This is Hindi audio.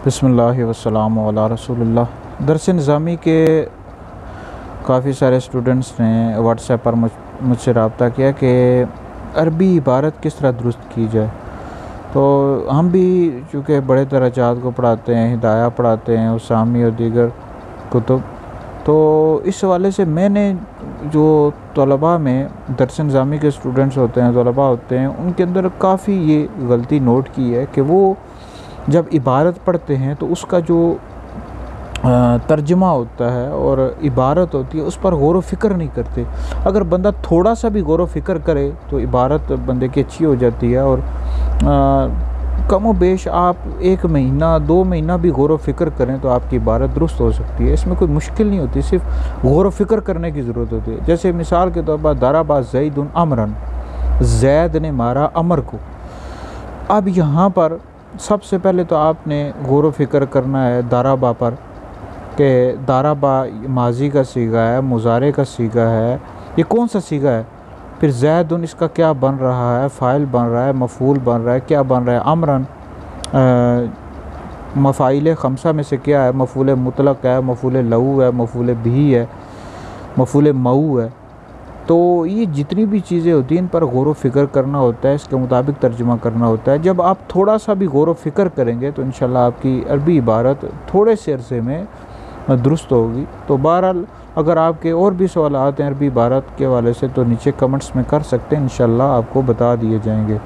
बिस्मिल्लाहि वस्सलामु अला रसूलिल्लाह। दरस निज़ामी के काफ़ी सारे स्टूडेंट्स ने व्हाट्सएप पर मुझसे रब्ता किया कि अरबी इबारत किस तरह दुरुस्त की जाए। तो हम भी चूँकि बड़े दर्जात को पढ़ाते हैं, हिदाया पढ़ाते हैं, उसामी और दीगर कुतुब, तो इस हवाले से मैंने जो तलबा में दरस निज़ामी के स्टूडेंट्स होते हैं, तलबा होते हैं, उनके अंदर काफ़ी ये गलती नोट की है कि वो जब इबारत पढ़ते हैं तो उसका जो तर्जुमा होता है और इबारत होती है उस पर गौर व फ़िक्र नहीं करते। अगर बंदा थोड़ा सा भी गौर व फ़िक्र करे तो इबारत बंदे की अच्छी हो जाती है। और कम व बेश आप 1 महीना 2 महीना भी गौर व फ़िक्र करें तो आपकी इबारत दुरुस्त हो सकती है। इसमें कोई मुश्किल नहीं होती, सिर्फ गौर व फ़िक्र करने की ज़रूरत होती है। जैसे मिसाल के तौर पर दरबा ज़ैदुन अमरन, ज़ैद ने मारा अमर को। अब यहाँ पर सबसे पहले तो आपने गौर व फ़िक्र करना है दरबा पर कि दरबा माजी का सीगा है, मुज़ारे का सीगा है, ये कौन सा सीगा है। फिर ज़ैदुन इसका क्या बन रहा है, फ़ाइल बन रहा है, मफ़ूल बन रहा है, क्या बन रहा है। अमरन मफ़ाइल ख़म्सा में से क्या है, मफ़ूल मुतलक है, मफ़ूल लहू है, मफ़ूल बिही है, मफ़ूल मऊ है। तो ये जितनी भी चीज़ें होती हैं इन पर गौर व फ़िक्र करना होता है, इसके मुताबिक तर्जुमा करना होता है। जब आप थोड़ा सा भी गौर व फ़िक्र करेंगे तो इंशाल्लाह आपकी अरबी इबारत थोड़े से अरसे में दुरुस्त होगी। तो बहरहाल अगर आपके और भी सवाल आते हैं अरबी इबारत के हवाले से तो नीचे कमेंट्स में कर सकते हैं, इंशाल्लाह आपको बता दिए जाएंगे।